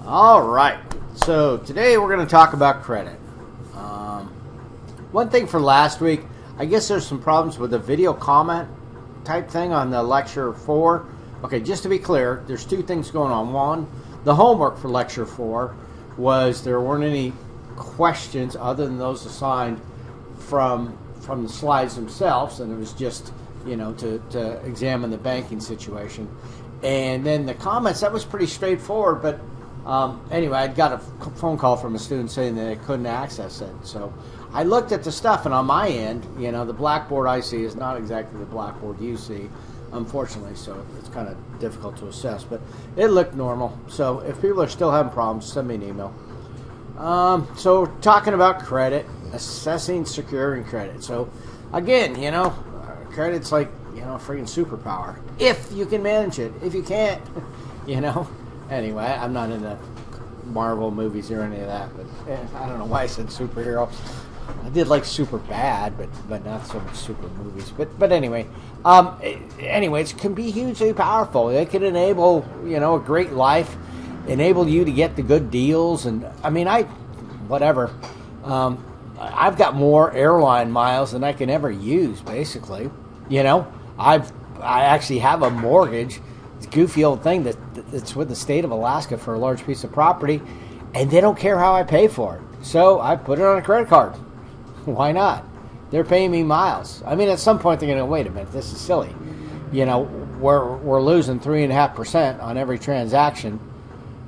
All right. So today we're going to talk about credit. Um, One thing for last week, I guess there's some problems with the video comment type thing on the lecture 4. Okay, just to be clear, there's two things going on. One, the homework for lecture 4 was there weren't any questions other than those assigned from the slides themselves, and it was just to examine the banking situation. And then the comments, that was pretty straightforward, but anyway, I'd got a phone call from a student saying that they couldn't access it. So I looked at the stuff, and on my end, the blackboard I see is not exactly the blackboard you see, unfortunately, so it's kind of difficult to assess. But it looked normal. So if people are still having problems, send me an email. So we're talking about credit, assessing, securing credit. So again, credit's like, a freaking superpower. If you can manage it. If you can't, Anyway, I'm not into Marvel movies or any of that, but I don't know why I said superhero. I did like super bad, but not so much super movies. But anyway, it can be hugely powerful. It can enable, a great life, enable you to get the good deals. And I've got more airline miles than I can ever use, basically. I actually have a mortgage. It's a goofy old thing that's with the state of Alaska for a large piece of property, and they don't care how I pay for it. So I put it on a credit card. Why not? They're paying me miles. At some point they're going to, wait a minute, this is silly. We're losing 3.5% on every transaction,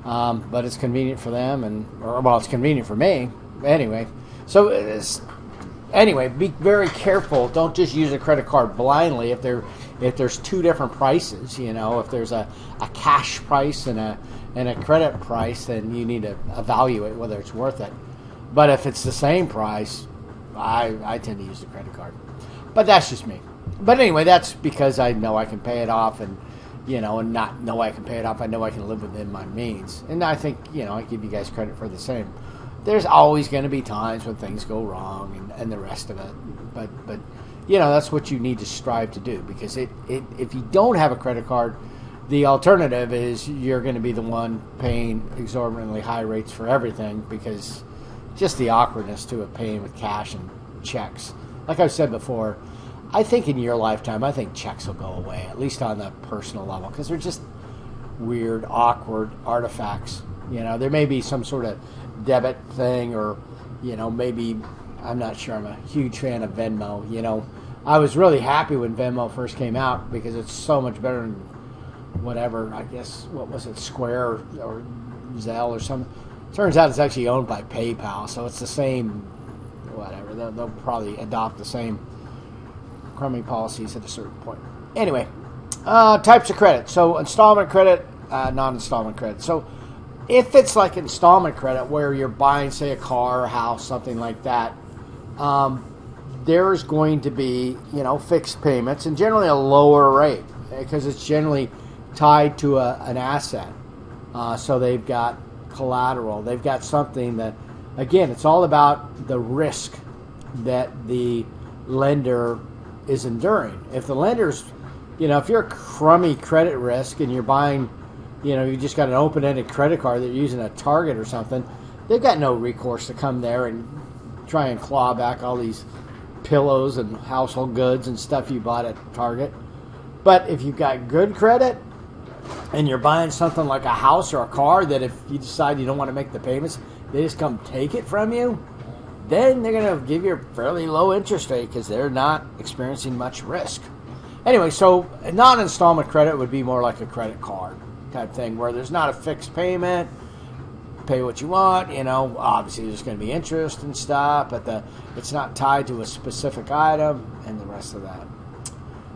but it's convenient for them, it's convenient for me. Anyway, be very careful. Don't just use a credit card blindly if there's two different prices. If there's a cash price and a credit price, then you need to evaluate whether it's worth it. But if it's the same price, I tend to use the credit card. But that's just me. But anyway, that's because I know I can pay it off, and not know I can pay it off. I know I can live within my means, and I think I give you guys credit for the same. There's always going to be times when things go wrong and the rest of it. But that's what you need to strive to do, because if you don't have a credit card, the alternative is you're going to be the one paying exorbitantly high rates for everything, because just the awkwardness to it, paying with cash and checks. Like I've said before, I think in your lifetime, I think checks will go away, at least on the personal level, because they're just weird, awkward artifacts. There may be some sort of debit thing, or maybe, I'm not sure. I'm a huge fan of Venmo. I was really happy when Venmo first came out, because it's so much better than whatever, I guess, what was it, Square or Zelle or something. Turns out it's actually owned by PayPal, so it's the same, whatever. They'll probably adopt the same crummy policies at a certain point. Anyway, types of credit. So installment credit, non-installment credit. So if it's like installment credit where you're buying, say, a car, a house, something like that, there's going to be, fixed payments and generally a lower rate, because it's generally tied to an asset. So they've got collateral. They've got something that, again, it's all about the risk that the lender is enduring. If the lender's, if you're a crummy credit risk and you're buying, you just got an open-ended credit card that you're using at Target or something, they've got no recourse to come there and try and claw back all these pillows and household goods and stuff you bought at Target. But if you've got good credit and you're buying something like a house or a car that if you decide you don't want to make the payments, they just come take it from you, then they're going to give you a fairly low interest rate because they're not experiencing much risk. Anyway, so a non-installment credit would be more like a credit card type thing, where there's not a fixed payment, pay what you want, obviously there's going to be interest and stuff, but it's not tied to a specific item and the rest of that.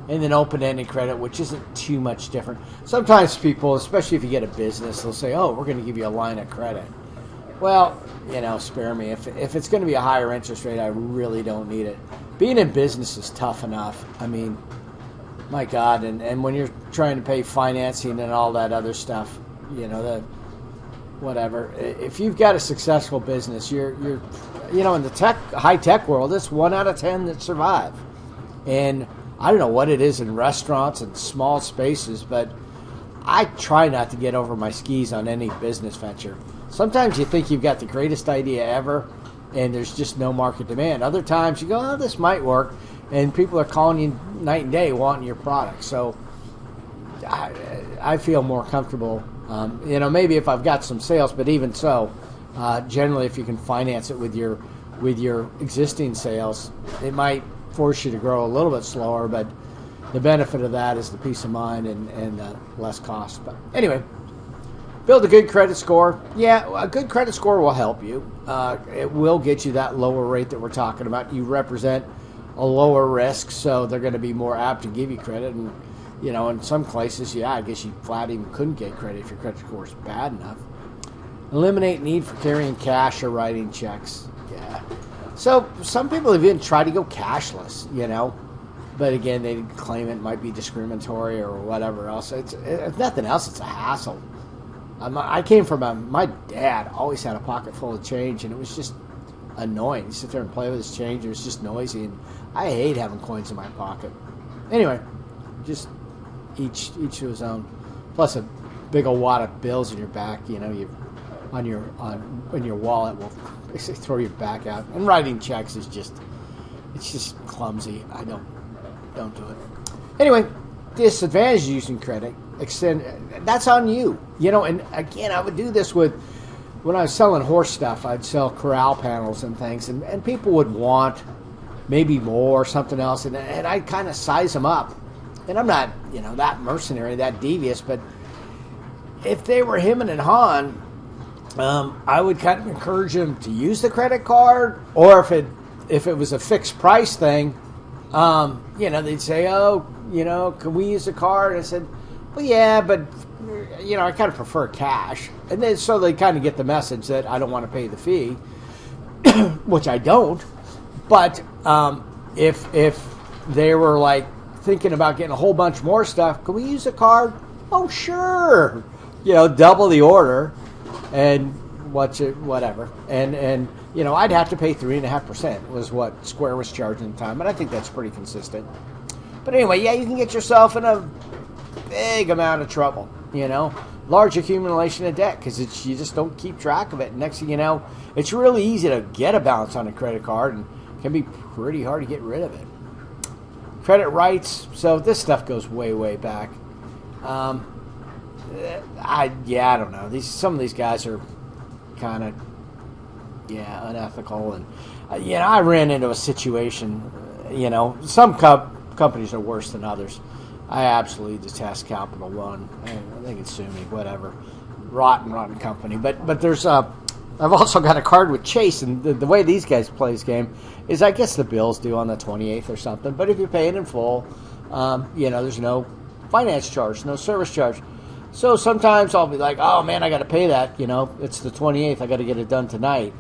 And then open-ended credit, which isn't too much different. Sometimes people, especially if you get a business, they'll say, we're going to give you a line of credit. Well, spare me. If it's going to be a higher interest rate, I really don't need it. Being in business is tough enough. My God, and when you're trying to pay financing and all that other stuff, whatever. If you've got a successful business, you're in the high tech world, it's 1 out of 10 that survive. And I don't know what it is in restaurants and small spaces, but I try not to get over my skis on any business venture. Sometimes you think you've got the greatest idea ever, and there's just no market demand. Other times you go, oh, this might work, and people are calling you night and day wanting your product. So I feel more comfortable, maybe if I've got some sales, but even so, generally if you can finance it with your existing sales, it might force you to grow a little bit slower, but the benefit of that is the peace of mind and less cost. But anyway, build a good credit score. Yeah, a good credit score will help you. It will get you that lower rate that we're talking about. You represent a lower risk, so they're going to be more apt to give you credit. And, in some places, I guess you flat even couldn't get credit if your credit score is bad enough. Eliminate need for carrying cash or writing checks. Yeah. So some people have even tried to go cashless, But again, they claim it might be discriminatory or whatever else. If nothing else, it's a hassle. I came from my dad always had a pocket full of change, and it was just annoying. You sit there and play with his change, it was just noisy, and I hate having coins in my pocket. Anyway, just each to his own. Plus a big old wad of bills in your back, in your wallet will basically throw your back out. And writing checks is just clumsy. I don't do it. Anyway, disadvantage of using credit, that's on you. And again, I would do this when I was selling horse stuff. I'd sell corral panels and things, and people would want maybe more or something else, and I'd kind of size them up. And I'm not, that mercenary, that devious, but if they were hemming and hawing, I would kind of encourage them to use the credit card, or if it was a fixed price thing, they'd say, oh, can we use the card? And I said, well, yeah, but, I kind of prefer cash. And then so they kind of get the message that I don't want to pay the fee, which I don't. But if they were like thinking about getting a whole bunch more stuff, can we use a card? Oh, sure. Double the order and whatever. And I'd have to pay 3.5% was what Square was charging at the time. And I think that's pretty consistent. But anyway, you can get yourself in a big amount of trouble, large accumulation of debt because you just don't keep track of it. And next thing you know, it's really easy to get a balance on a credit card and can be pretty hard to get rid of it. Credit rights. So this stuff goes way, way back. I don't know. Some of these guys are kind of, unethical. And, I ran into a situation, some companies are worse than others. I absolutely detest Capital One. And they can sue me, whatever. Rotten company. But there's I've also got a card with Chase, and the way these guys play this game is I guess the bill's due on the 28th or something. But if you pay it in full, there's no finance charge, no service charge. So sometimes I'll be like, oh, man, I got to pay that. It's the 28th. I got to get it done tonight.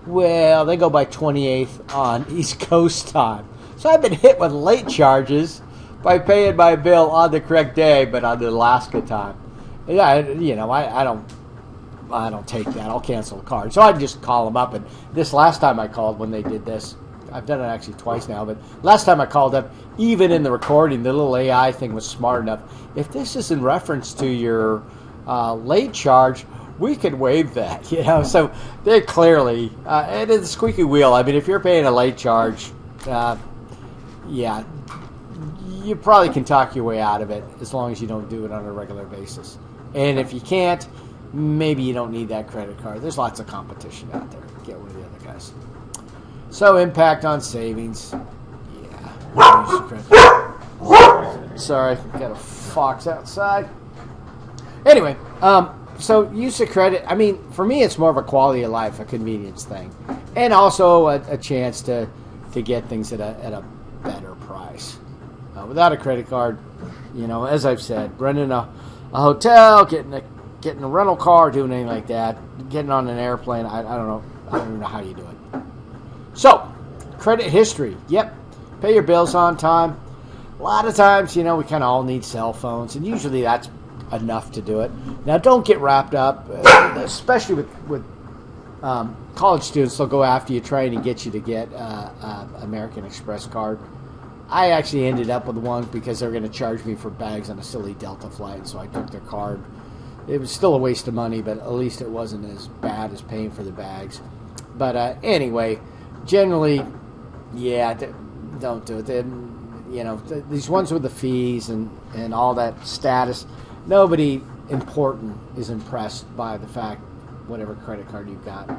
Well, they go by 28th on East Coast time. So I've been hit with late charges by paying my bill on the correct day, but on the Alaska time. Yeah, I don't take that. I'll cancel the card. So I just call them up. And this last time I called when they did this, I've done it actually twice now, but last time I called up, even in the recording, the little AI thing was smart enough. If this is in reference to your late charge, we can waive that, So they're clearly, and it's a squeaky wheel. I mean, if you're paying a late charge, you probably can talk your way out of it as long as you don't do it on a regular basis. And if you can't, maybe you don't need that credit card. There's lots of competition out there. Get with the other guys. So impact on savings. Sorry, got a fox outside. Anyway, so use of credit. I mean, for me, it's more of a quality of life, a convenience thing, and also a chance to get things at a better price. Without a credit card, as I've said, renting a hotel, getting a rental car, doing anything like that, getting on an airplane, I don't know. I don't even know how you do it. So, credit history. Yep. Pay your bills on time. A lot of times, we kind of all need cell phones, and usually that's enough to do it. Now, don't get wrapped up, especially with college students. They'll go after you trying to get you to get American Express card. I actually ended up with one because they were going to charge me for bags on a silly Delta flight, so I took their card. It was still a waste of money, but at least it wasn't as bad as paying for the bags. But anyway, generally, yeah, don't do it. These ones with the fees and all that status, nobody important is impressed by the fact whatever credit card you've got.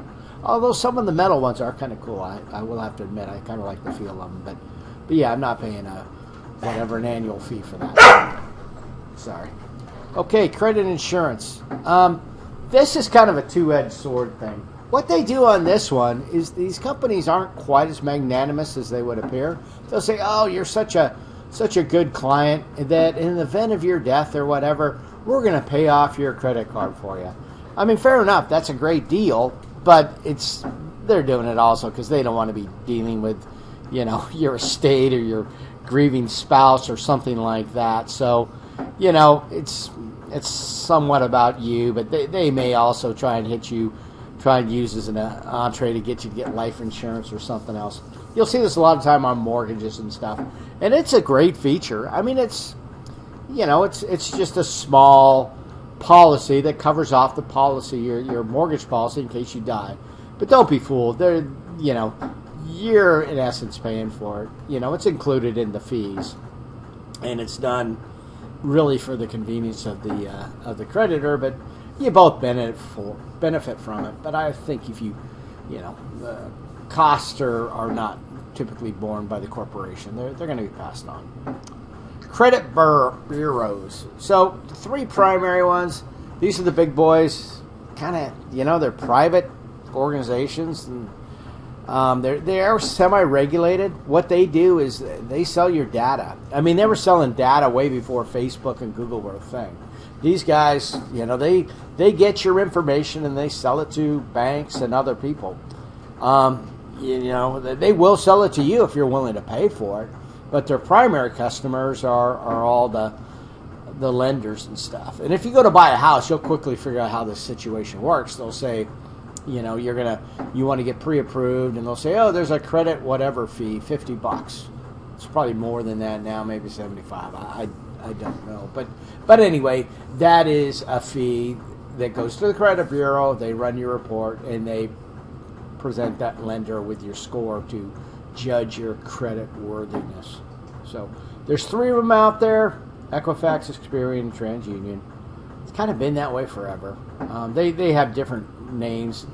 Although some of the metal ones are kind of cool. I will have to admit, I kind of like the feel of them. But yeah, I'm not paying an annual fee for that. Sorry. Okay, credit insurance. This is kind of a two-edged sword thing. What they do on this one is these companies aren't quite as magnanimous as they would appear. They'll say, "Oh, you're such a good client that in the event of your death or whatever, we're going to pay off your credit card for you." I mean, fair enough. That's a great deal, but they're doing it also because they don't want to be dealing with, your estate or your grieving spouse or something like that. So, it's somewhat about you, but they may also try and use as an entree to get you to get life insurance or something else. You'll see this a lot of time on mortgages and stuff, and it's a great feature. I mean, it's just a small policy that covers off the policy, your mortgage policy, in case you die. But don't be fooled. You're in essence paying for it. It's included in the fees, and it's done really for the convenience of the creditor. But you both benefit from it. But I think if the costs are not typically borne by the corporation, they're going to be passed on. Credit bureaus. So the three primary ones. These are the big boys. Kind of, they're private organizations, and they are semi-regulated. What they do is they sell your data. I mean, they were selling data way before Facebook and Google were a thing. These guys, they get your information and they sell it to banks and other people. They will sell it to you if you're willing to pay for it. But their primary customers are all the lenders and stuff. And if you go to buy a house, you'll quickly figure out how this situation works. They'll say, you want to get pre-approved, and they'll say, oh, there's a credit whatever fee, $50. It's probably more than that now, maybe $75. I don't know. But anyway, that is a fee that goes to the credit bureau. They run your report, and they present that lender with your score to judge your credit worthiness. So there's three of them out there: Equifax, Experian, and TransUnion. It's kind of been that way forever. They have different names,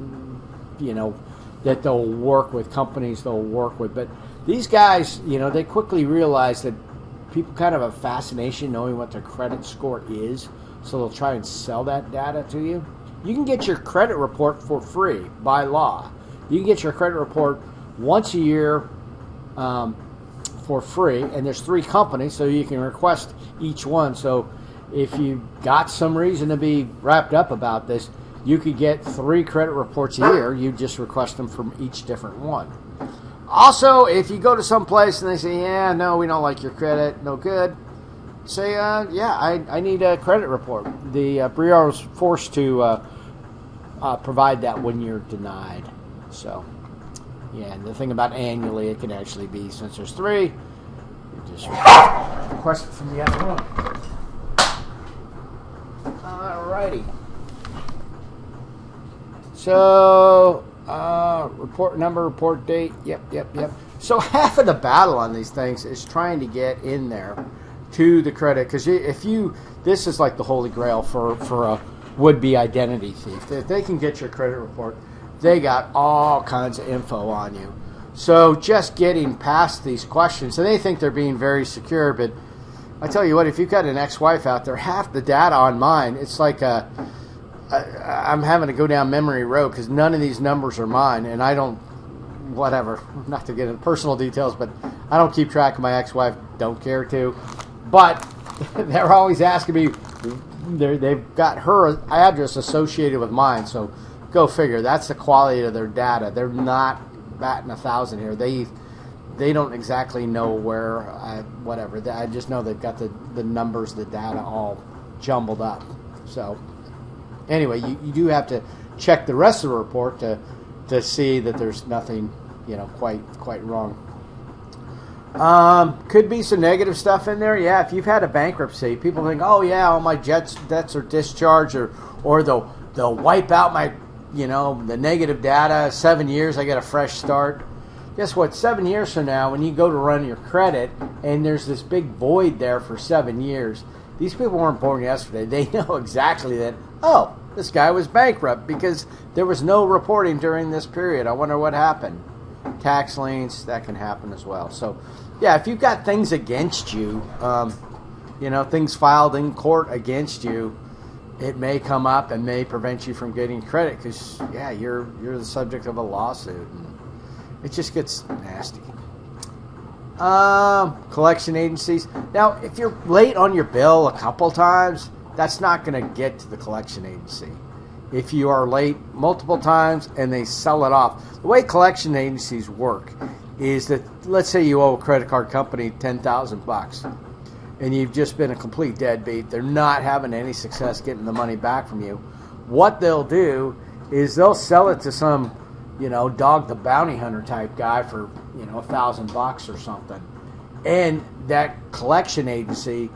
that they'll work with, companies they'll work with. But these guys, they quickly realize that people kind of have a fascination knowing what their credit score is, so they'll try and sell that data to you. You can get your credit report for free by law. You can get your credit report once a year for free, and there's three companies, so you can request each one. So if you got some reason to be wrapped up about this, you could get 3 credit reports a year. You just request them from each different one. Also, if you go to some place and they say, yeah, no, we don't like your credit, no good, say, I need a credit report. The bureau is forced to provide that when you're denied. So, yeah, and the thing about annually, it can actually be, since there's 3, you just request it from the other room. Alrighty. So, report number, report date, yep. So half of the battle on these things is trying to get in there to the credit, because this is like the holy grail for a would-be identity thief. If they can get your credit report, they got all kinds of info on you. So just getting past these questions, and they think they're being very secure, but I tell you what, if you've got an ex-wife out there, half the data on mine, it's like I'm having to go down memory road because none of these numbers are mine, and I don't, not to get into personal details, but I don't keep track of my ex-wife, don't care to. But they're always asking me, they've got her address associated with mine, so go figure. That's the quality of their data. They're not batting 1,000 here. They don't exactly know where, I just know they've got the numbers, the data all jumbled up. So anyway, you do have to check the rest of the report to see that there's nothing, quite wrong. Could be some negative stuff in there. Yeah, if you've had a bankruptcy, people think, oh yeah, all my debts are discharged, or they'll wipe out my, the negative data. 7 years, I get a fresh start. Guess what? 7 years from now, when you go to run your credit, and there's this big void there for 7 years, these people weren't born yesterday. They know exactly that. Oh, this guy was bankrupt because there was no reporting during this period. I wonder what happened. Tax liens, that can happen as well. So, yeah, if you've got things against you, things filed in court against you, it may come up and may prevent you from getting credit because, yeah, you're the subject of a lawsuit. And it just gets nasty. Collection agencies. Now, if you're late on your bill a couple times, that's not going to get to the collection agency. If you are late multiple times and they sell it off, the way collection agencies work is that, let's say you owe a credit card company $10,000 and you've just been a complete deadbeat. They're not having any success getting the money back from you. What they'll do is they'll sell it to some, Dog the Bounty Hunter type guy for, $1,000 or something. And that collection agency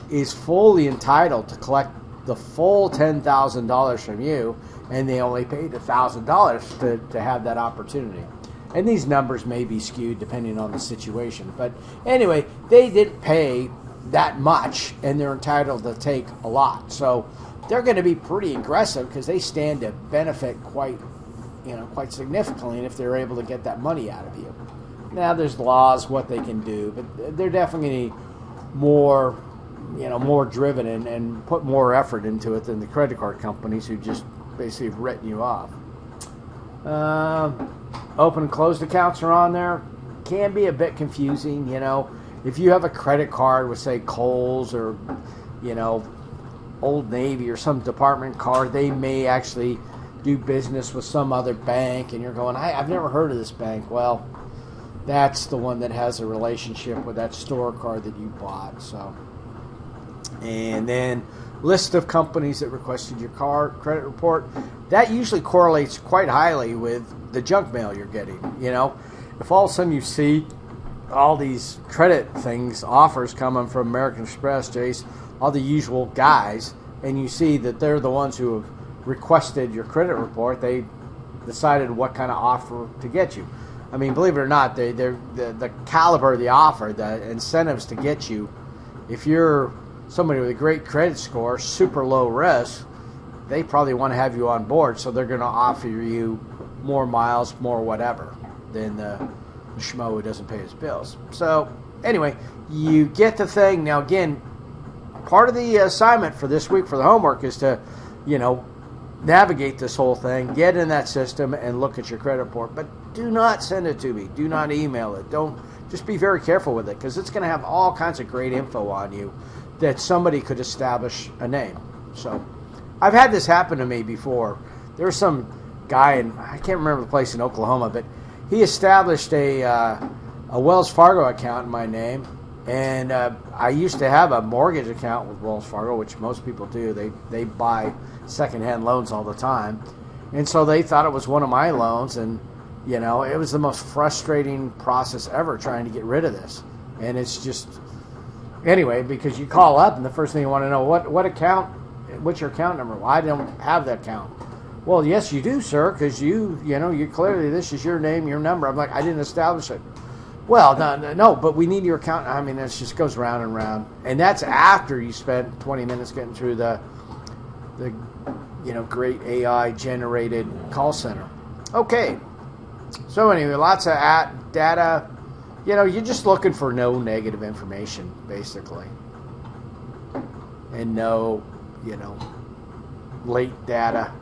is fully entitled to collect the full $10,000 from you, and they only paid $1,000 to have that opportunity. And these numbers may be skewed depending on the situation. But anyway, they didn't pay that much, and they're entitled to take a lot. So they're going to be pretty aggressive because they stand to benefit quite significantly if they're able to get that money out of you. Now, there's laws, what they can do, but they're definitely more driven and put more effort into it than the credit card companies who just basically have written you off. Open and closed accounts are on there. Can be a bit confusing, If you have a credit card with, say, Kohl's or, Old Navy or some department card, they may actually do business with some other bank, and you're going, I've never heard of this bank. Well, that's the one that has a relationship with that store card that you bought. So, and then list of companies that requested your credit report. That usually correlates quite highly with the junk mail you're getting. If all of a sudden you see all these credit things, offers coming from American Express, Chase, all the usual guys, and you see that they're the ones who have requested your credit report, they decided what kind of offer to get you. I mean, believe it or not, the caliber of the offer, the incentives to get you, if you're somebody with a great credit score, super low risk, they probably want to have you on board, so they're going to offer you more miles, more whatever, than the schmo who doesn't pay his bills. So, anyway, you get the thing. Now, again, part of the assignment for this week for the homework is to, navigate this whole thing, get in that system, and look at your credit report. But do not send it to me. Do not email it. Just be very careful with it, because it's going to have all kinds of great info on you that somebody could establish a name. So I've had this happen to me before. There was some guy, and I can't remember the place in Oklahoma, but he established a Wells Fargo account in my name. And I used to have a mortgage account with Wells Fargo, which most people do. They buy secondhand loans all the time. And so they thought it was one of my loans. And, it was the most frustrating process ever trying to get rid of this. And it's just, anyway, because you call up and the first thing you want to know, what account, what's your account number? Well, I don't have that account. Well, yes, you do, sir, because you clearly, this is your name, your number. I'm like, I didn't establish it. Well, no, but we need your account. I mean, it just goes round and round. And that's after you spent 20 minutes getting through the great AI-generated call center. Okay. So anyway, lots of data. You're just looking for no negative information, basically. And no, late data.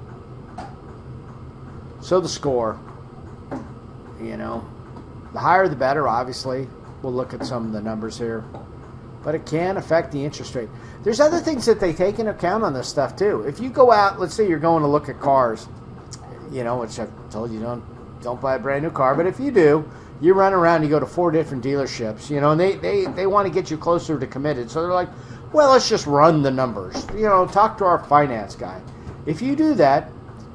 So the score, the higher the better, obviously. We'll look at some of the numbers here. But it can affect the interest rate. There's other things that they take into account on this stuff, too. If you go out, let's say you're going to look at cars, which I've told you don't buy a brand new car. But if you do, you run around, you go to 4 different dealerships, and they want to get you closer to committed. So they're like, well, let's just run the numbers. Talk to our finance guy. If you do that,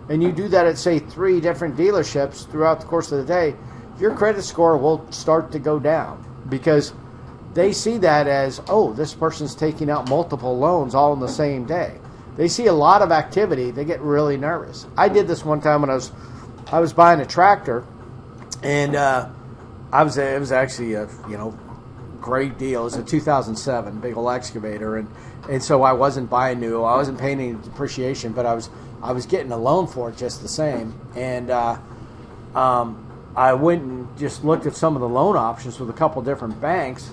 and you do that at, say, 3 different dealerships throughout the course of the day, your credit score will start to go down, because they see that as, oh, this person's taking out multiple loans all in the same day. They see a lot of activity. They get really nervous. I did this one time when I was buying a tractor, and it was actually a great deal. It was a 2007 big old excavator, and so I wasn't buying new. I wasn't paying any depreciation, but I was getting a loan for it just the same. And I went and just looked at some of the loan options with a couple different banks,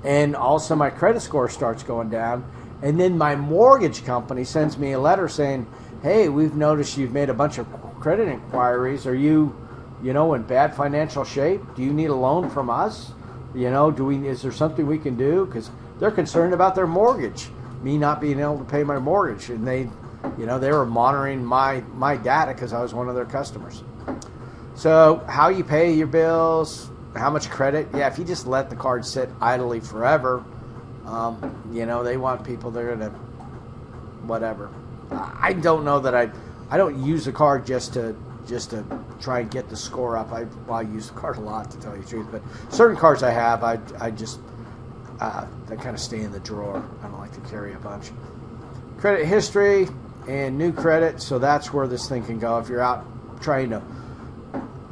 and all of a sudden my credit score starts going down. And then my mortgage company sends me a letter saying, hey, we've noticed you've made a bunch of credit inquiries. Are you, in bad financial shape? Do you need a loan from us? Is there something we can do? Because they're concerned about their mortgage, me not being able to pay my mortgage. And they were monitoring my data because I was one of their customers. So how you pay your bills, how much credit? Yeah, if you just let the card sit idly forever, they want people that are going to whatever. I don't know that I don't use the card just to try and get the score up. I use the card a lot, to tell you the truth. But certain cards I have, I just they kind of stay in the drawer. I don't like to carry a bunch. Credit history and new credit. So that's where this thing can go. If you're out trying to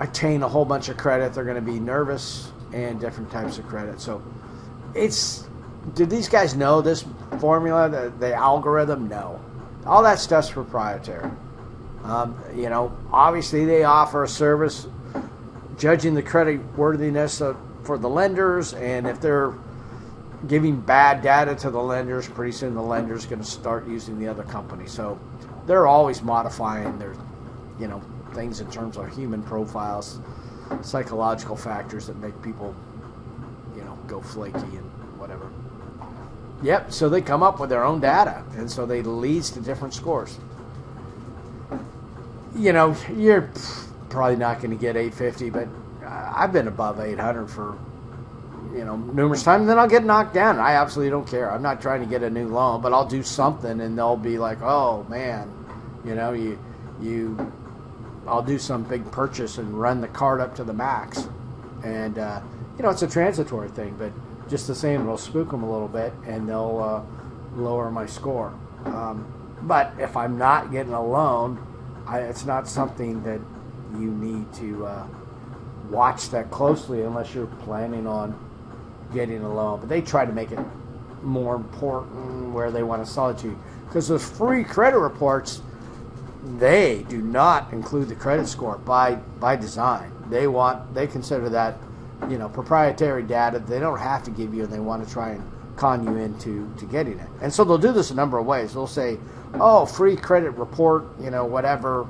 attain a whole bunch of credit, they're going to be nervous, and different types of credit. So did these guys know this formula, the algorithm? No. All that stuff's proprietary. Obviously they offer a service judging the credit worthiness for the lenders, and if they're giving bad data to the lenders, pretty soon the lender's going to start using the other company. So they're always modifying their, things in terms of human profiles, psychological factors that make people, go flaky and whatever. Yep, so they come up with their own data, and so they leads to different scores. You're probably not going to get 850, but I've been above 800 for, numerous times, and then I'll get knocked down. I absolutely don't care. I'm not trying to get a new loan, but I'll do something, and they'll be like, oh, man, I'll do some big purchase and run the card up to the max. And, it's a transitory thing, but just the same, it'll spook them a little bit, and they'll lower my score. But if I'm not getting a loan, it's not something that you need to watch that closely unless you're planning on getting a loan. But they try to make it more important where they want to sell it to you. Because those free credit reports, they do not include the credit score by design. They consider that proprietary data they don't have to give you, and they want to try and con you into getting it. And so they'll do this a number of ways. They'll say, oh, free credit report, whatever,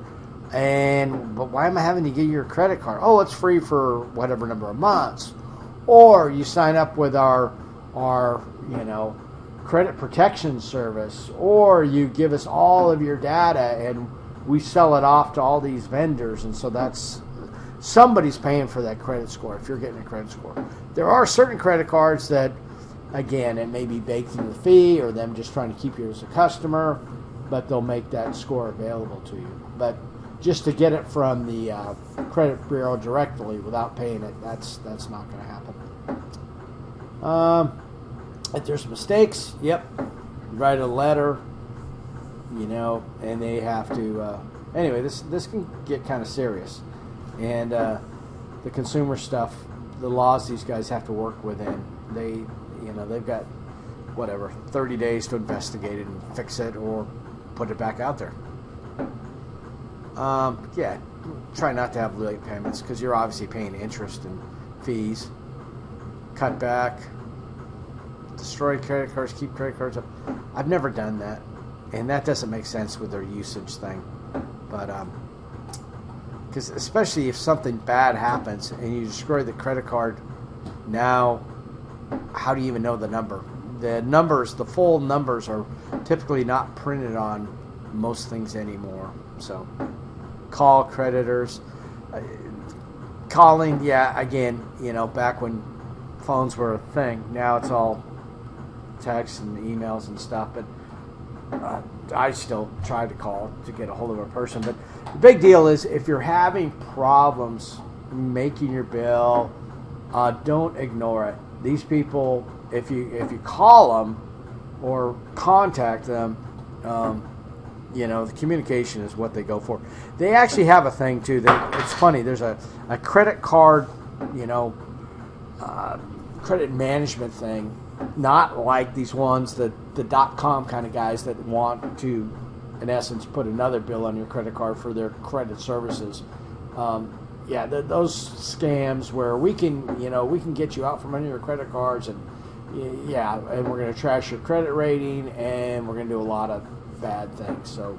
but why am I having to give you your credit card? Oh, it's free for whatever number of months. Or you sign up with our credit protection service, or you give us all of your data and we sell it off to all these vendors, and so that's somebody's paying for that credit score if you're getting a credit score. There are certain credit cards that, again, it may be baked in the fee or them just trying to keep you as a customer, but they'll make that score available to you. But just to get it from the credit bureau directly without paying it, that's not going to happen. If there's mistakes, yep, write a letter, and they have to. Anyway, this can get kind of serious. And the consumer stuff, the laws these guys have to work within, they've got 30 days to investigate it and fix it or put it back out there. Try not to have late payments because you're obviously paying interest and fees. Cut back, destroy credit cards, keep credit cards up. I've never done that, and that doesn't make sense with their usage thing. But because especially if something bad happens and you destroy the credit card, now how do you even know the number? The full numbers are typically not printed on most things anymore. So call creditors. Calling, again, back when phones were a thing, now it's all text and emails and stuff, but I still try to call to get a hold of a person. But the big deal is if you're having problems making your bill, don't ignore it. These people if you call them or contact them, the communication is what they go for. They actually have a thing too. It's funny. There's a credit card, credit management thing. Not like these ones that the .com kind of guys that want to, in essence, put another bill on your credit card for their credit services. Those scams where we can get you out from under your credit cards and we're going to trash your credit rating and we're going to do a lot of bad things. So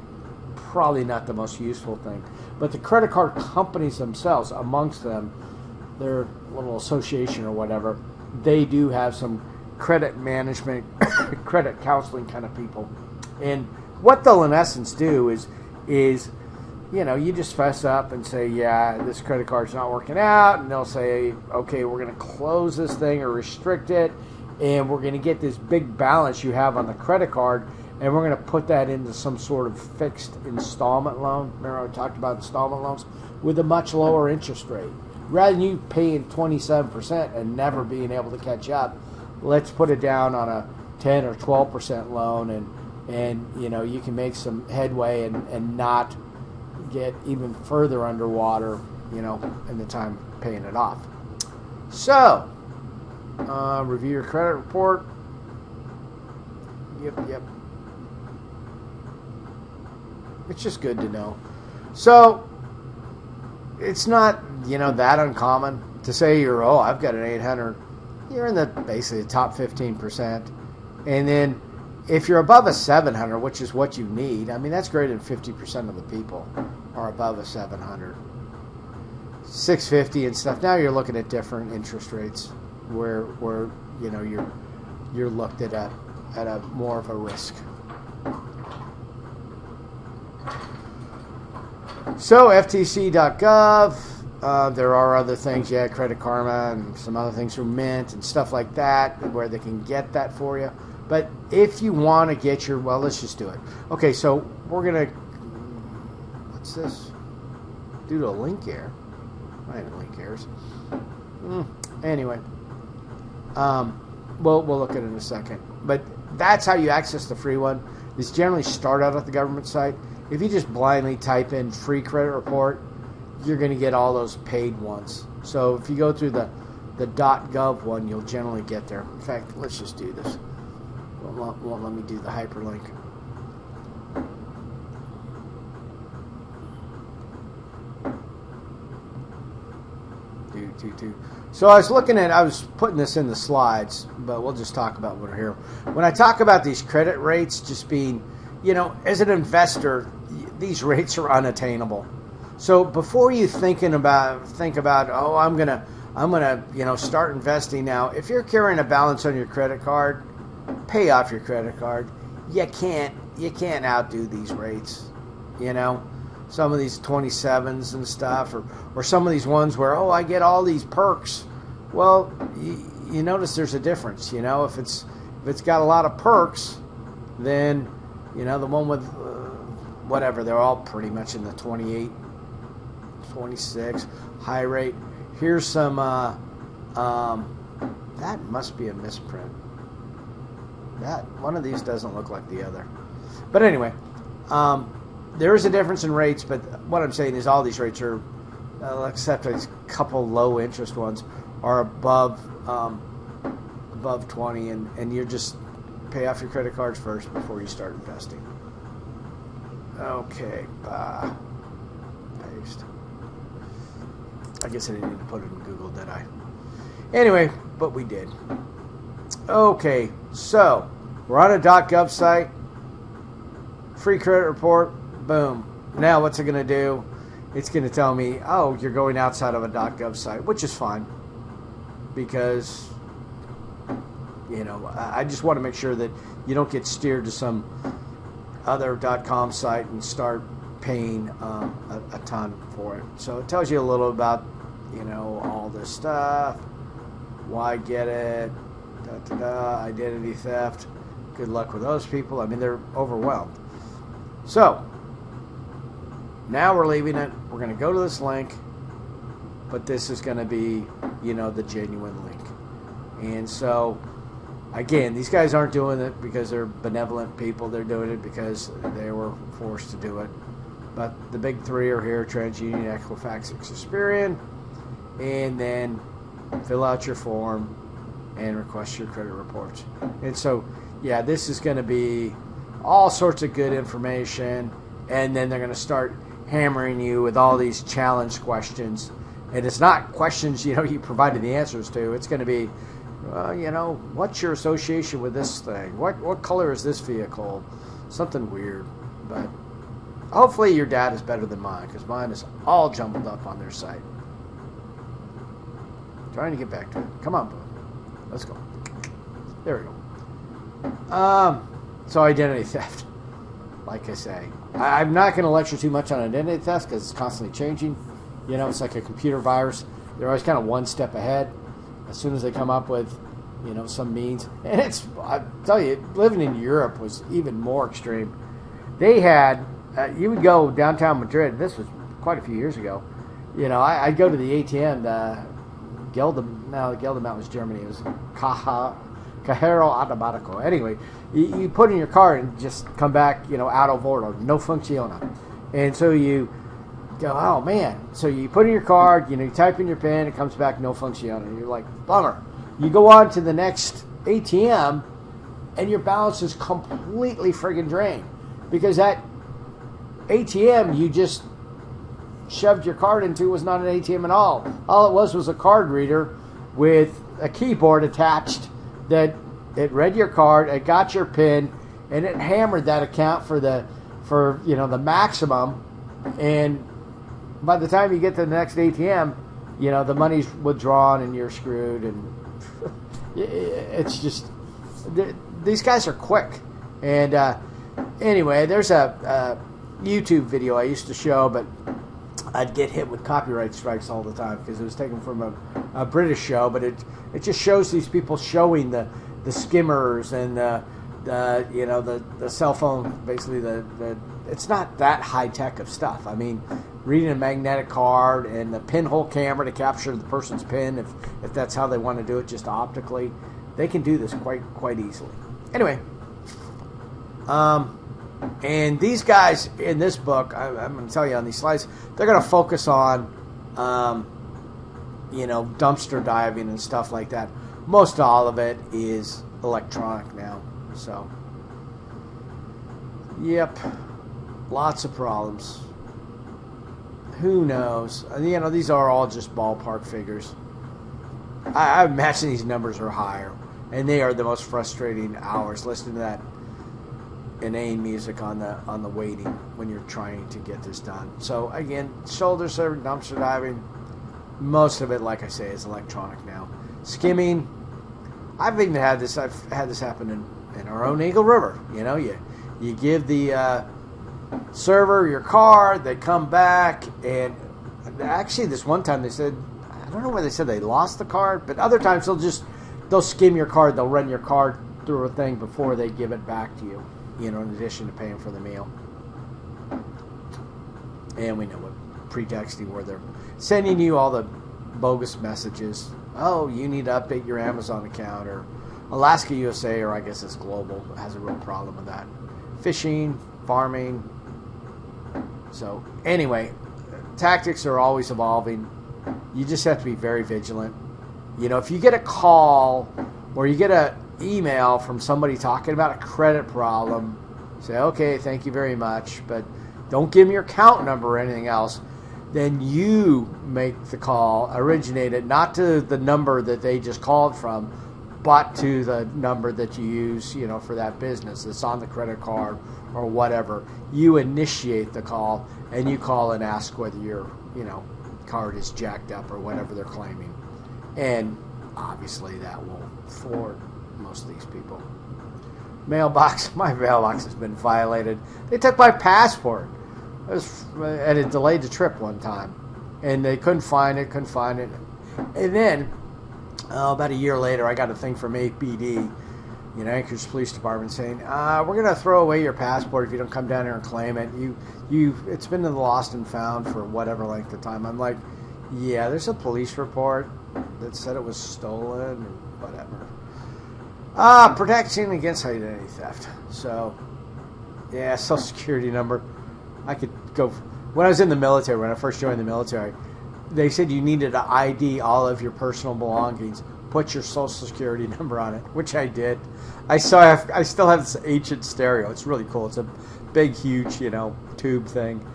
probably not the most useful thing. But the credit card companies themselves, amongst them, their little association or whatever, they do have some credit management, credit counseling kind of people. And what they'll in essence do is you just fess up and say, this credit card's not working out, and they'll say, okay, we're going to close this thing or restrict it, and we're going to get this big balance you have on the credit card, and we're going to put that into some sort of fixed installment loan. Remember I talked about installment loans with a much lower interest rate. Rather than you paying 27% and never being able to catch up, let's put it down on a 10 or 12% loan, and you can make some headway and not get even further underwater, in the time paying it off. So, review your credit report. Yep. It's just good to know. So, it's not, that uncommon to say I've got an 800. You're in basically the top 15%. And then if you're above a 700, which is what you need, that's greater than 50% of the people are above a 700. 650 and stuff. Now you're looking at different interest rates where you're looked at a more of a risk. So FTC.gov, there are other things, Credit Karma and some other things from Mint and stuff like that where they can get that for you. But if you want to get let's just do it. Okay, so we're going to, what's this? Due to a link error. I have link errors. Anyway, we'll look at it in a second. But that's how you access the free one. These generally start out at the government site. If you just blindly type in free credit report, you're going to get all those paid ones. So if you go through the .gov one, you'll generally get there. In fact, let's just do this. Won't let me do the hyperlink. So I was putting this in the slides, but we'll just talk about what we're here. When I talk about these credit rates just being, as an investor, these rates are unattainable. So before you think about, I'm gonna, start investing now. If you're carrying a balance on your credit card, pay off your credit card. You can't outdo these rates. Some of these 27s and stuff, or some of these ones where I get all these perks. Well, you notice there's a difference. If it's got a lot of perks, then the one with whatever, they're all pretty much in the 28, 26 high rate. Here's some that must be a misprint. That one of these doesn't look like the other. But anyway, there is a difference in rates, but what I'm saying is all these rates are, except a couple low interest ones, are above 20, and you're just pay off your credit cards first before you start investing. Okay, paste. I guess I didn't need to put it in Google, did I? Anyway, but we did. Okay, so we're on a .gov site. Free credit report. Boom. Now what's it going to do? It's going to tell me, you're going outside of a .gov site, which is fine. Because, I just want to make sure that you don't get steered to some other .com site and start paying a ton for it. So it tells you a little about, all this stuff. Why get it? Identity theft. Good luck with those people. They're overwhelmed. So, now we're leaving it. We're going to go to this link, but this is going to be, the genuine link. And so, Again, these guys aren't doing it because they're benevolent people. They're doing it because they were forced to do it. But the big three are here: TransUnion, Equifax, Experian. And then fill out your form and request your credit reports. And so, yeah, this is going to be all sorts of good information. And then they're going to start hammering you with all these challenge questions. And it's not questions, you provided the answers to. It's going to be, what's your association with this thing? What color is this vehicle? Something weird. But hopefully your data is better than mine, because mine is all jumbled up on their site. Trying to get back to it. Come on, bud. Let's go. There we go. So identity theft. Like I say, I'm not going to lecture too much on identity theft because it's constantly changing. It's like a computer virus. They're always kind of one step ahead. As soon as they come up with, some means. And I tell you, living in Europe was even more extreme. They had, you would go downtown Madrid. This was quite a few years ago. I'd go to the ATM. Geldermalm was Germany. It was Cajero Automático. Anyway, you put in your card and just come back, out of order, no funciona. And so you go, oh man. So you put in your card, you type in your PIN, it comes back no funciona. And you're like, bummer. You go on to the next ATM, and your balance is completely friggin' drained because that ATM you just shoved your card into was not an ATM at all. All it was a card reader with a keyboard attached that it read your card, it got your PIN, and it hammered that account for the maximum. And by the time you get to the next ATM, the money's withdrawn and you're screwed. And it's just, these guys are quick. And anyway, there's a YouTube video I used to show, but I'd get hit with copyright strikes all the time because it was taken from a British show, but it just shows these people showing the skimmers and the cell phone, basically the it's not that high tech of stuff. I mean, reading a magnetic card and the pinhole camera to capture the person's PIN if that's how they want to do it, just optically, they can do this quite easily. Anyway, and these guys in this book, I'm going to tell you on these slides, they're going to focus on, dumpster diving and stuff like that. Most all of it is electronic now. So, yep, lots of problems. Who knows? These are all just ballpark figures. I imagine these numbers are higher, and they are the most frustrating hours listening to that inane music on the waiting when you're trying to get this done. So again, shoulder surfing, dumpster diving, most of it, like I say, is electronic now. Skimming, I've even had this. I've had this happen in our own Eagle River. You give the server your card, they come back, and actually this one time they said, I don't know whether they said they lost the card, but other times they'll skim your card, they'll run your card through a thing before they give it back to you. In addition to paying for the meal. And we know what pretexting, where they're sending you all the bogus messages. Oh, you need to update your Amazon account, or Alaska USA, or I guess it's global, has a real problem with that. Fishing, farming. So anyway, tactics are always evolving. You just have to be very vigilant. If you get a call or you get a email from somebody talking about a credit problem, say, okay, thank you very much, but don't give them your account number or anything else. Then you make the call, originate it, not to the number that they just called from, but to the number that you use, for that business that's on the credit card or whatever. You initiate the call, and you call and ask whether your, card is jacked up or whatever they're claiming. And obviously that will thwart most of these people. My mailbox has been violated. They took my passport. And it delayed the trip one time. And they couldn't find it. And then, about a year later, I got a thing from APD, Anchorage Police Department, saying, we're going to throw away your passport if you don't come down here and claim it. It's been in the lost and found for whatever length of time. I'm like, yeah, there's a police report that said it was stolen or whatever. Protection against identity theft. So, yeah, Social Security number. I could go. When I was in the military, when I first joined the military, they said you needed to ID all of your personal belongings. Put your Social Security number on it, which I did. I still have this ancient stereo. It's really cool. It's a big, huge, tube thing,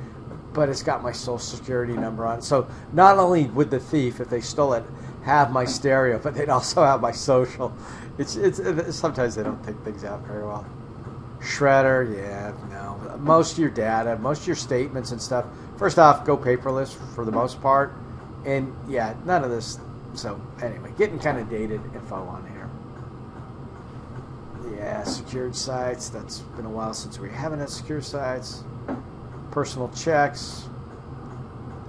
but it's got my Social Security number on it. So not only would the thief, if they stole it, have my stereo, but they'd also have my social. It's sometimes they don't think things out very well. Shredder, yeah, no. Most of your data, most of your statements and stuff. First off, go paperless for the most part, and yeah, none of this. So anyway, getting kind of dated info on here. Yeah, secured sites. That's been a while since we haven't had secure sites. Personal checks.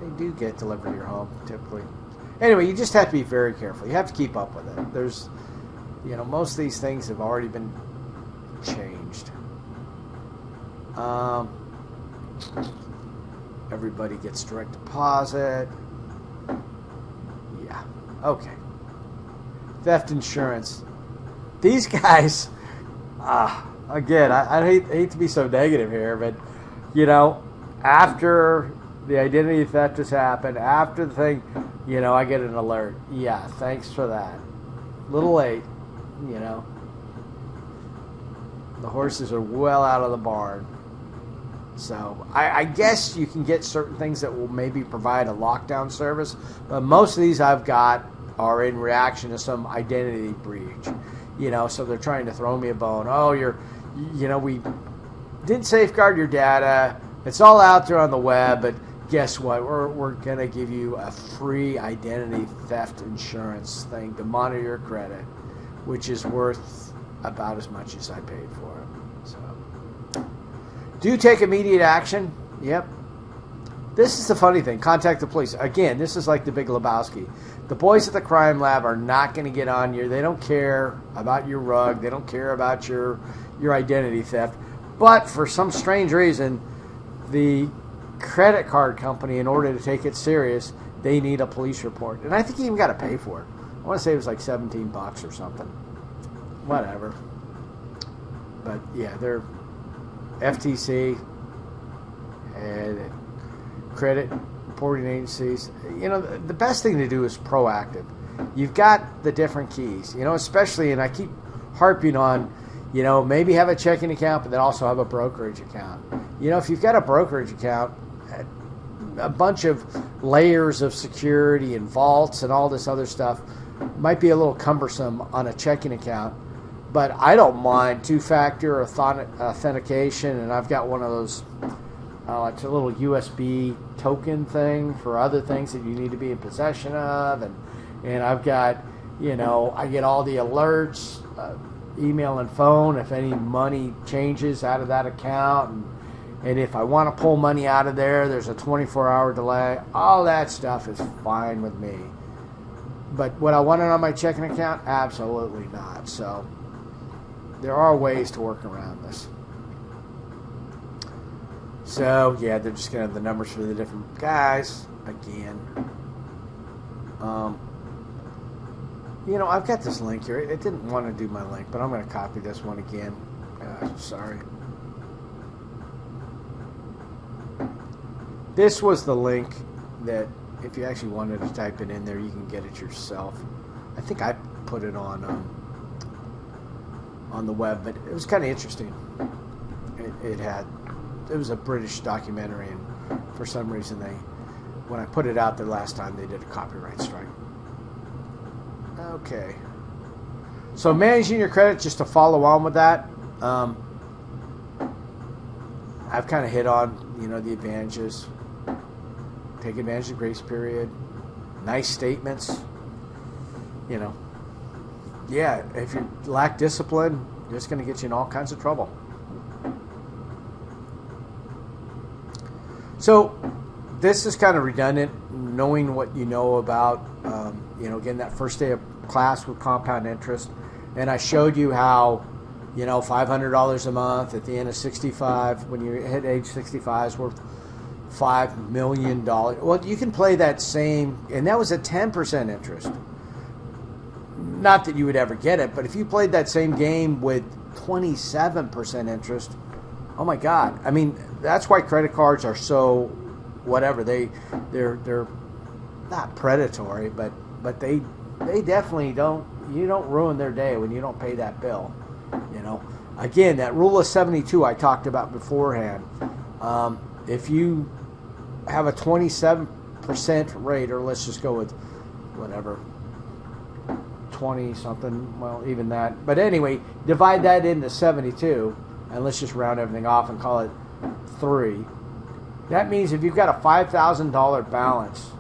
They do get delivered to your home typically. Anyway, you just have to be very careful. You have to keep up with it. There's, most of these things have already been changed. Everybody gets direct deposit. Yeah. Okay. Theft insurance. These guys, again, I hate to be so negative here, but, after the identity theft has happened, after the thing, I get an alert. Yeah, thanks for that. Little late, The horses are well out of the barn. So I guess you can get certain things that will maybe provide a lockdown service, but most of these I've got are in reaction to some identity breach. So they're trying to throw me a bone. Oh, we didn't safeguard your data. It's all out there on the web, but guess what? We're going to give you a free identity theft insurance thing to monitor your credit, which is worth about as much as I paid for it. So, do take immediate action. Yep. This is the funny thing. Contact the police. Again, this is like the Big Lebowski. The boys at the crime lab are not going to get on you. They don't care about your rug. They don't care about your identity theft. But for some strange reason, the credit card company, in order to take it serious, they need a police report. And I think you even got to pay for it. I want to say it was like $17 or something. Whatever. But yeah, they're FTC and credit reporting agencies. The best thing to do is proactive. You've got the different keys, especially, and I keep harping on, maybe have a checking account, but then also have a brokerage account. If you've got a brokerage account, a bunch of layers of security and vaults and all this other stuff might be a little cumbersome on a checking account, but I don't mind two-factor authentication, and I've got one of those, it's a little USB token thing for other things that you need to be in possession of, and I've got, I get all the alerts, email and phone if any money changes out of that account, and if I want to pull money out of there, there's a 24-hour delay. All that stuff is fine with me. But would I want it on my checking account? Absolutely not. So there are ways to work around this. So, yeah, they're just going to have the numbers for the different guys again. I've got this link here. It didn't want to do my link, but I'm going to copy this one again. Sorry. This was the link that, if you actually wanted to type it in there, you can get it yourself. I think I put it on the web, but it was kind of interesting. It was a British documentary, and for some reason when I put it out there last time, they did a copyright strike. Okay. So managing your credit, just to follow on with that, I've kind of hit on, the advantages. Take advantage of the grace period. Nice statements. Yeah, if you lack discipline, it's going to get you in all kinds of trouble. So this is kind of redundant, knowing what you know about, again, that first day of class with compound interest. And I showed you how, $500 a month at the end of 65, when you hit age 65, is worth $5 million. Well, you can play that same, and that was at 10% interest. not that you would ever get it, but if you played that same game with 27% interest, oh my God! I mean, that's why credit cards are so whatever. They're not predatory, but they definitely don't. You don't ruin their day when you don't pay that bill. You know, again, that rule of 72 I talked about beforehand. If you have a 27% rate, or let's just go with whatever, 20 something, well, even that. But anyway, divide that into 72, and let's just round everything off and call it 3. That means if you've got a $5,000 balance,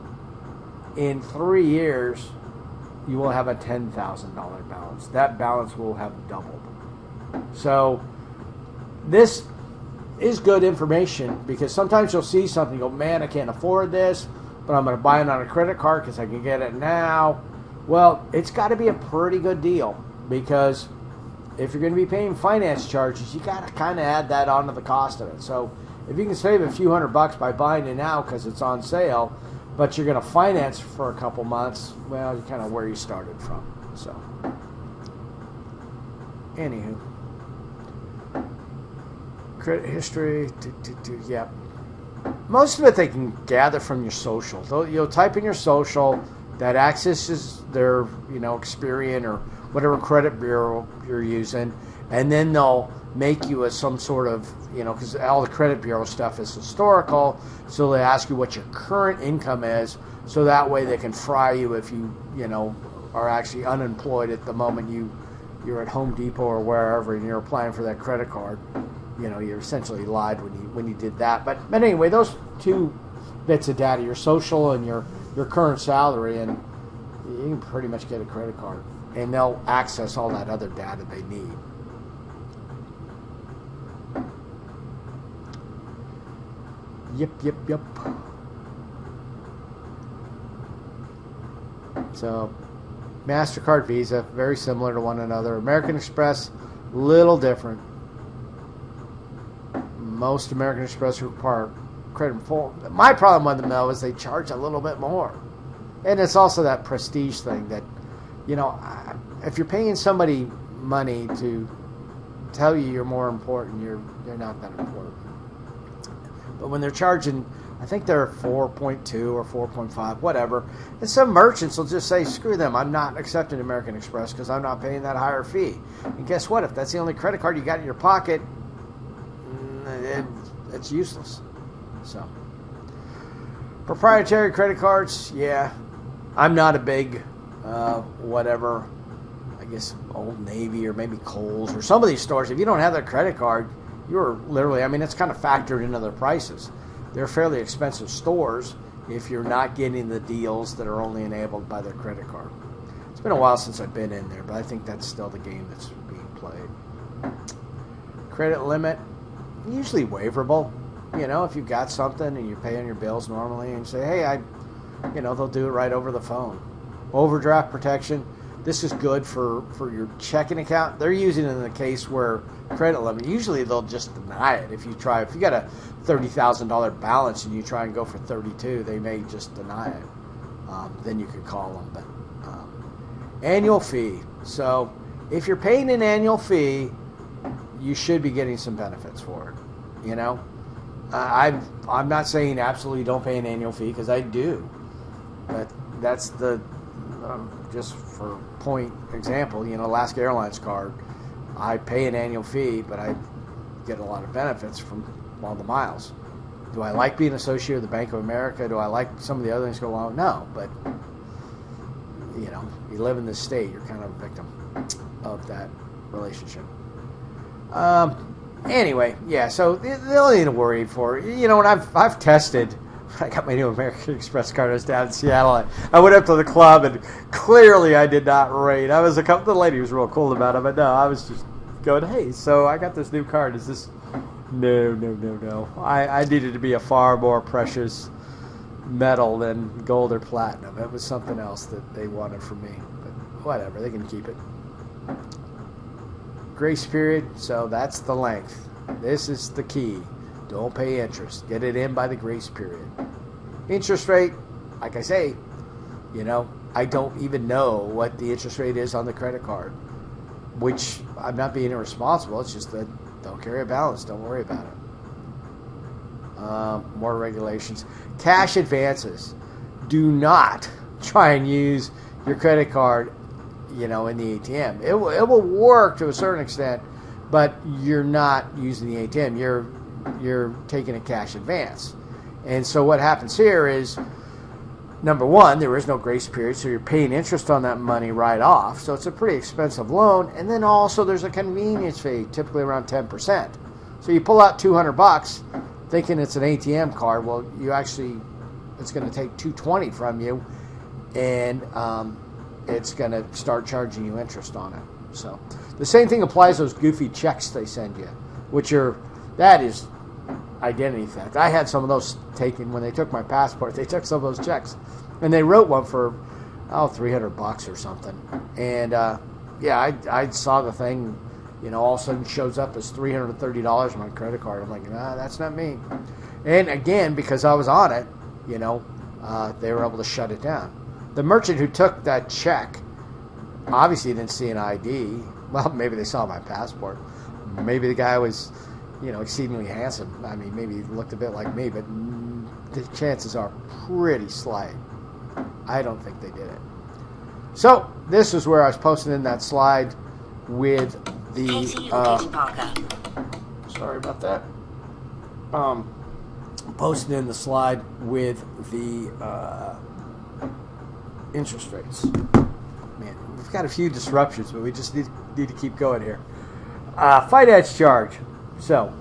in 3 years, you will have a $10,000 balance. That balance will have doubled. So this is good information, because sometimes you'll see something, you go, man, I can't afford this, but I'm going to buy it on a credit card because I can get it now. Well, it's got to be a pretty good deal, because if you're going to be paying finance charges, you got to kind of add that onto the cost of it. So if you can save a few $100 by buying it now because it's on sale, but you're going to finance for a couple months, well, you're kind of where you started from. So, anywho, credit history, yep. Most of it they can gather from your social. You'll type in your social, that accesses their, Experian or whatever credit bureau you're using, and then they'll make you some sort of, because all the credit bureau stuff is historical, so they ask you what your current income is, so that way they can fry you if you, are actually unemployed at the moment you're at Home Depot or wherever and you're applying for that credit card. You essentially lied when you did that. But anyway, those two bits of data, your social and your current salary, and you can pretty much get a credit card. And they'll access all that other data they need. Yep. So, MasterCard, Visa, very similar to one another. American Express, little different. Most American Express require credit full. My problem with them, though, is they charge a little bit more. And it's also that prestige thing that, if you're paying somebody money to tell you you're more important, you're not that important. But when they're charging, I think they're 4.2 or 4.5, whatever. And some merchants will just say, screw them, I'm not accepting American Express because I'm not paying that higher fee. And guess what? If that's the only credit card you got in your pocket, it's useless. So, proprietary credit cards, yeah. I'm not a big, whatever, I guess Old Navy or maybe Kohl's or some of these stores. If you don't have their credit card, you're literally, it's kind of factored into their prices. They're fairly expensive stores if you're not getting the deals that are only enabled by their credit card. It's been a while since I've been in there, but I think that's still the game that's being played. Credit limit, usually waiverable. If you've got something and you're paying your bills normally and you say, hey, they'll do it right over the phone. Overdraft protection, this is good for your checking account. They're using it in the case where credit limit, usually they'll just deny it. If you got a $30,000 balance and you try and go for 32, they may just deny it. Then you could call them. But annual fee. So if you're paying an annual fee, you should be getting some benefits for it. I'm not saying absolutely don't pay an annual fee, because I do. But that's the just for point example, Alaska Airlines card, I pay an annual fee, but I get a lot of benefits from all the miles. Do I like being associated with the Bank of America? Do I like some of the other things go along? No, but you live in this state, you're kind of a victim of that relationship. Anyway, yeah, so the only thing to worry for, when I've tested, I got my new American Express card. I was down in Seattle. I went up to the club, and clearly I did not rate. The lady was real cool about it, but no, I was just going, hey, so I got this new card. Is this? No. I needed to be a far more precious metal than gold or platinum. It was something else that they wanted from me. But whatever, they can keep it. Grace period, so that's the length. This is the key. Don't pay interest. Get it in by the grace period. Interest rate, like I say, I don't even know what the interest rate is on the credit card, which I'm not being irresponsible. It's just that don't carry a balance. Don't worry about it. More regulations. Cash advances. Do not try and use your credit card, in the ATM. It will work to a certain extent, but you're not using the ATM. You're taking a cash advance. And so what happens here is, number one, there is no grace period, so you're paying interest on that money right off. So it's a pretty expensive loan. And then also there's a convenience fee, typically around 10%. So you pull out $200 thinking it's an ATM card. Well, it's going to take $220 from you, and it's going to start charging you interest on it. So the same thing applies to those goofy checks they send you, that is identity theft. I had some of those taken when they took my passport. They took some of those checks, and they wrote one for $300 or something. And I saw the thing, all of a sudden shows up as $330 on my credit card. I'm like, nah, that's not me. And again, because I was on it, they were able to shut it down. The merchant who took that check obviously didn't see an ID. Well, maybe they saw my passport. Maybe the guy was, exceedingly handsome. I mean, maybe he looked a bit like me, but the chances are pretty slight. I don't think they did it. So this is where I was posting in that slide with the. Sorry about that. Posted in the slide with the interest rates. Man, we've got a few disruptions, but we just need to keep going here. Finance charge. So,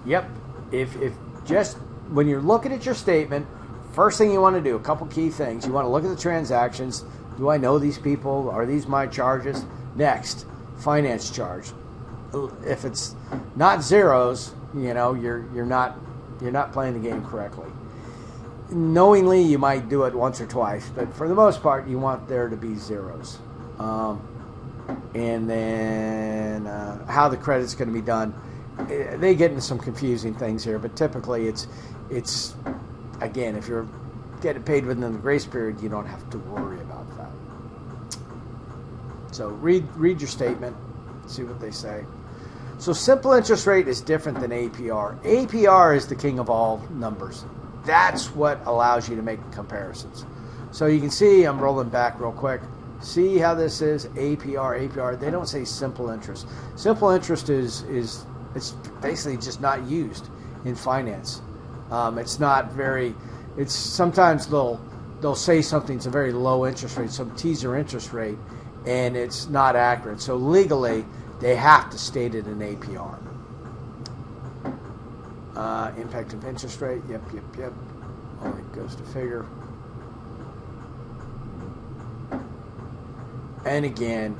yep, if just when you're looking at your statement, first thing you want to do, a couple key things. You want to look at the transactions. Do I know these people? Are these my charges? Next, finance charge. If it's not zeros, you're not playing the game correctly. Knowingly, you might do it once or twice, but for the most part, you want there to be zeros. And then how the credit's going to be done. They get into some confusing things here, but typically it's again, if you're getting paid within the grace period, you don't have to worry about that. So read your statement, see what they say. So simple interest rate is different than APR. APR is the king of all numbers. That's what allows you to make comparisons. So you can see, I'm rolling back real quick. See how this is APR. They don't say simple interest. Simple interest is it's basically just not used in finance. It's not very. It's sometimes they'll say something's a very low interest rate, some teaser interest rate, and it's not accurate. So legally, they have to state it in APR. Impact of interest rate. Yep. Only goes to figure. And again,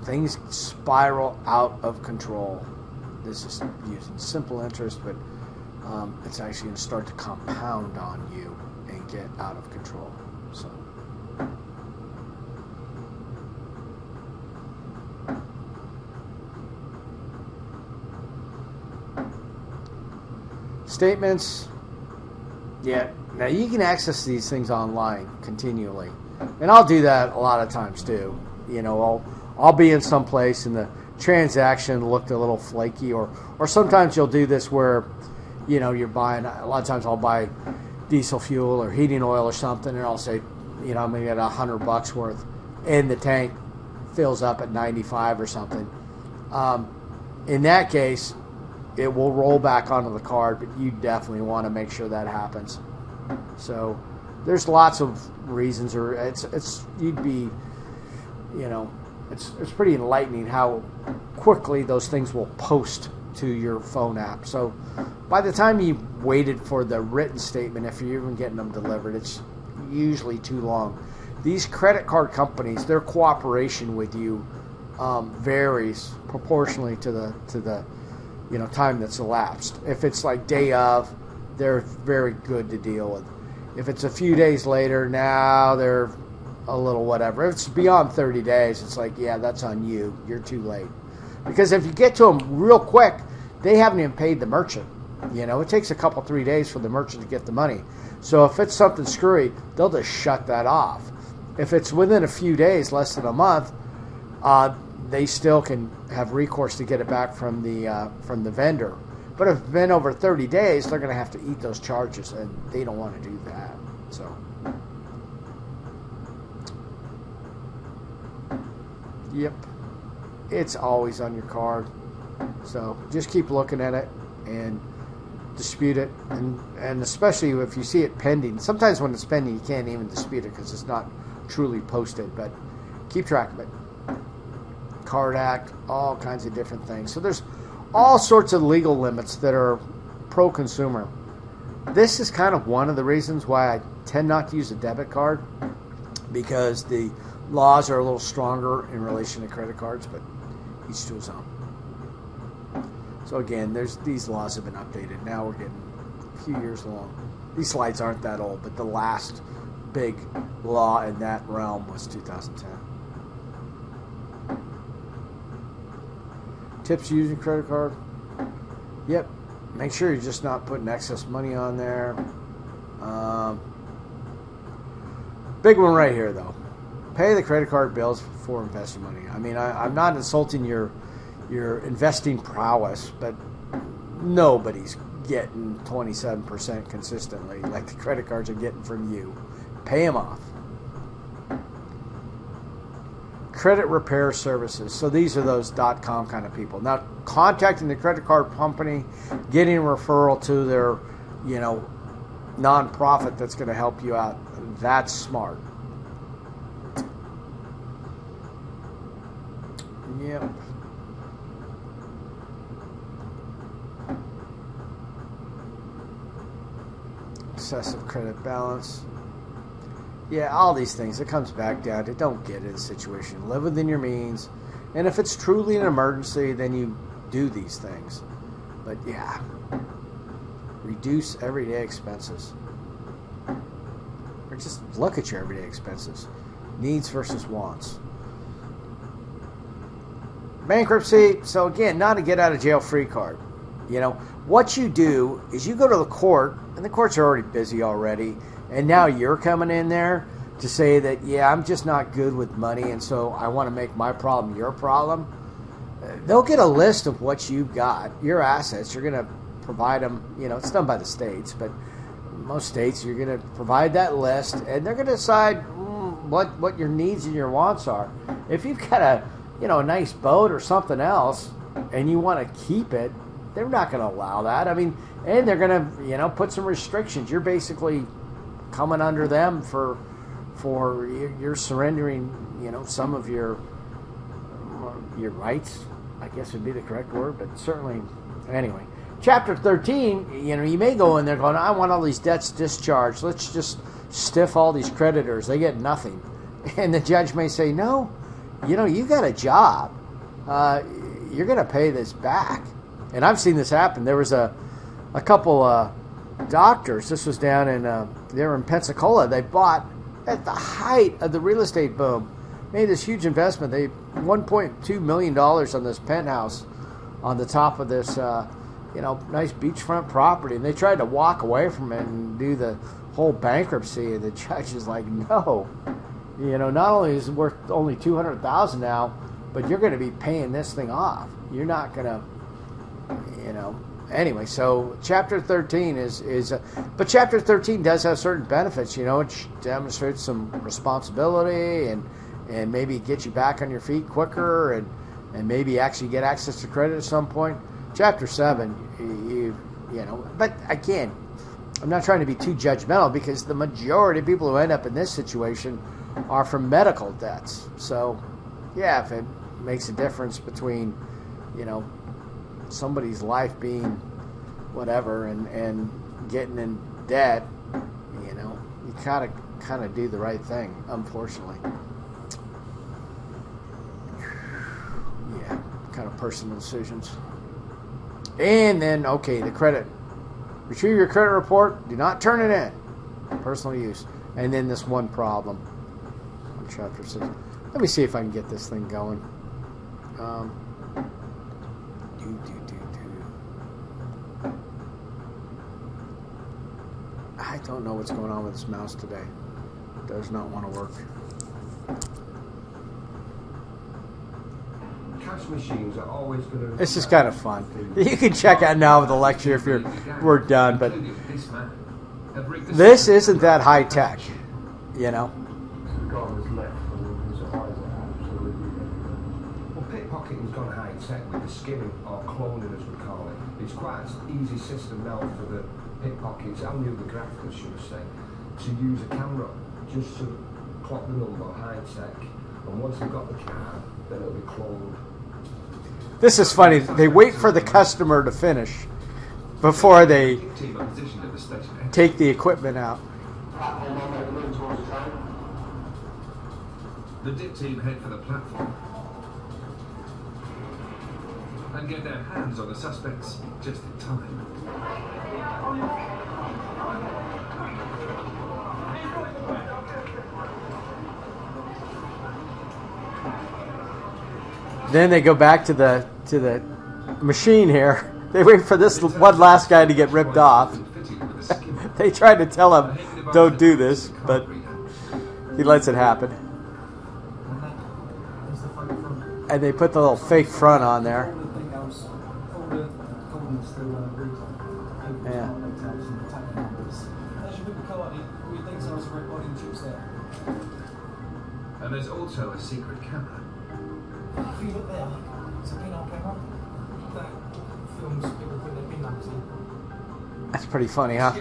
things spiral out of control. This is using simple interest, but it's actually going to start to compound on you and get out of control. So. Statements. Yeah. Now you can access these things online continually. And I'll do that a lot of times too. I'll be in some place and the transaction looked a little flaky, or sometimes you'll do this where, you're buying. A lot of times I'll buy diesel fuel or heating oil or something, and I'll say, I'm going to get $100 worth, and the tank fills up at 95 or something. In that case, it will roll back onto the card, but you definitely want to make sure that happens. So there's lots of reasons, or you'd be, it's pretty enlightening how quickly those things will post to your phone app. So by the time you waited for the written statement, if you're even getting them delivered, it's usually too long. These credit card companies, their cooperation with you varies proportionally to the time that's elapsed. If it's like day of, they're very good to deal with. If it's a few days later, now they're a little whatever. If it's beyond 30 days, it's like, yeah, that's on you. You're too late. Because if you get to them real quick, they haven't even paid the merchant. You know, it takes a couple, 3 days for the merchant to get the money. So if it's something screwy, they'll just shut that off. If it's within a few days, less than a month, they still can have recourse to get it back from the vendor. But if it's been over 30 days, they're going to have to eat those charges, and they don't want to do that. So, yep, it's always on your card. So just keep looking at it and dispute it, and especially if you see it pending. Sometimes when it's pending, you can't even dispute it because it's not truly posted, but keep track of it. Card Act, all kinds of different things. So there's all sorts of legal limits that are pro-consumer. This is kind of one of the reasons why I tend not to use a debit card, because the laws are a little stronger in relation to credit cards, but each to his own. So again, these laws have been updated. Now we're getting a few years along. These slides aren't that old, but the last big law in that realm was 2010. Tips using credit card. Yep. Make sure you're just not putting excess money on there. Big one right here, though. Pay the credit card bills before investing money. I mean, I'm not insulting your investing prowess, but nobody's getting 27% consistently like the credit cards are getting from you. Pay them off. Credit repair services. So these are those .com kind of people. Now, contacting the credit card company, getting a referral to their, nonprofit that's going to help you out. That's smart. Yep. Excessive credit balance. Yeah, all these things. It comes back down to don't get in a situation. Live within your means. And if it's truly an emergency, then you do these things. But yeah, reduce everyday expenses. Or just look at your everyday expenses. Needs versus wants. Bankruptcy. So again, not a get out of jail free card. What you do is you go to the court, and the courts are already busy already, and now you're coming in there to say that, yeah, I'm just not good with money, and so I want to make my problem your problem. They'll get a list of what you've got, your assets. You're going to provide them, it's done by the states, but most states, you're going to provide that list, and they're going to decide what your needs and your wants are. If you've got a nice boat or something else, and you want to keep it, they're not going to allow that. I mean, and they're going to, put some restrictions. You're basically coming under them for you're surrendering, some of your rights, I guess would be the correct word, but certainly, anyway. Chapter 13, you may go in there going, I want all these debts discharged. Let's just stiff all these creditors. They get nothing. And the judge may say, no, you got a job. You're going to pay this back. And I've seen this happen. There was a couple doctors. This was down in they were in Pensacola. They bought at the height of the real estate boom. Made this huge investment. They $1.2 million on this penthouse on the top of this nice beachfront property. And they tried to walk away from it and do the whole bankruptcy. And the judge is like, no. Not only is it worth only $200,000 now, but you're going to be paying this thing off. You're not going to. Anyway, so chapter 13 but chapter 13 does have certain benefits. It demonstrates some responsibility and maybe get you back on your feet quicker and maybe actually get access to credit at some point. Chapter 7, but again, I'm not trying to be too judgmental because the majority of people who end up in this situation are from medical debts. So, yeah, if it makes a difference between, somebody's life being whatever and getting in debt, you gotta kind of do the right thing, unfortunately. Yeah, kind of personal decisions. And then, okay, the credit. Retrieve your credit report. Do not turn it in. Personal use. And then this one problem on chapter 6. Let me see if I can get this thing going. Don't know what's going on with this mouse today. Does not want to work. Cash machines are always going to... This is kind of fun. You can check out now with the lecture if we're done, but this isn't that high tech, you know. Well, pickpocketing's gone high tech with the skimming, or cloning as we call it. It's quite an easy system now for the pickpockets and the other grafters, should I say, to use a camera just to clock the number, high tech, and once they've got the card, then it'll be cloned. This is funny. They wait for the customer to finish before they take the equipment out. The DIP team head for the platform and get their hands on the suspects just in time. Then they go back to the machine here. They wait for this one last guy to get ripped off. They try to tell him, don't do this, but he lets it happen. And they put the little fake front on there. Yeah. And there's also a secret camera. If you look there, it's a pinhole camera that films people put their pin numbers in. That's pretty funny, huh?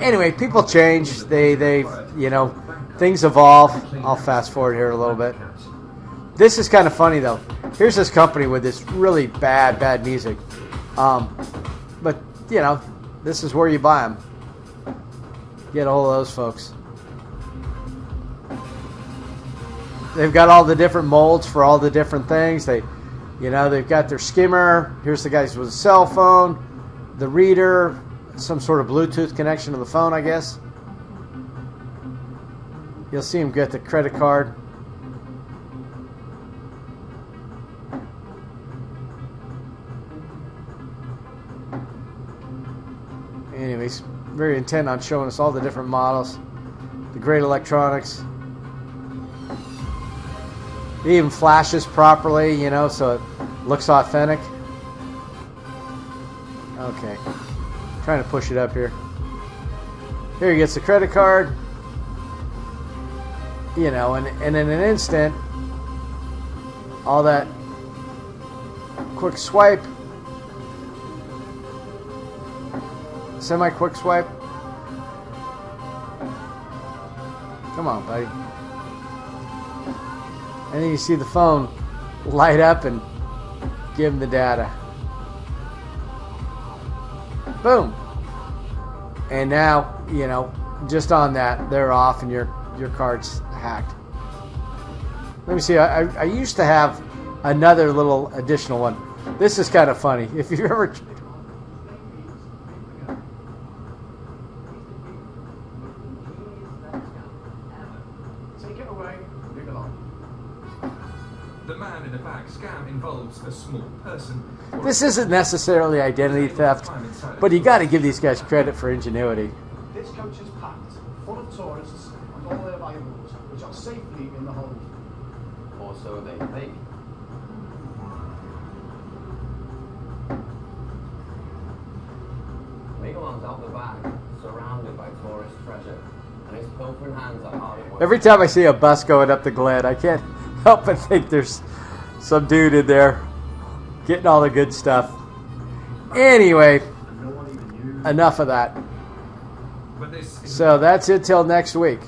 Anyway, people change. They you know, things evolve. I'll fast forward here a little bit. This is kind of funny though. Here's this company with this really bad music, but you know, this is where you buy them. Get a hold of those folks. They've got all the different molds for all the different things. They've got their skimmer. Here's the guys with a cell phone, the reader, some sort of Bluetooth connection to the phone, I guess. You'll see them get the credit card. Anyways, very intent on showing us all the different models, the great electronics. It even flashes properly, you know, so it looks authentic. Okay. Trying to push it up here. Here he gets the credit card. You know, and in an instant, all that quick swipe, semi-quick swipe. Come on, buddy. And then you see the phone light up and give them the data. Boom. And now, you know, just on that, they're off and your card's hacked. Let me see. I used to have another little additional one. This is kind of funny. If you've ever... The man in the bag scam involves a small person. This isn't necessarily identity theft, but you got to give these guys credit for ingenuity. This coach is packed, full of tourists and all their valuables, which are safely in the hold. Or so they think. Miguelon's out the bag, surrounded by tourist treasure, and his pilfering hands are hard at work. Every time I see a bus going up the Glen, I can't help but think there's some dude in there getting all the good stuff. Anyway, enough of that. So that's it till next week.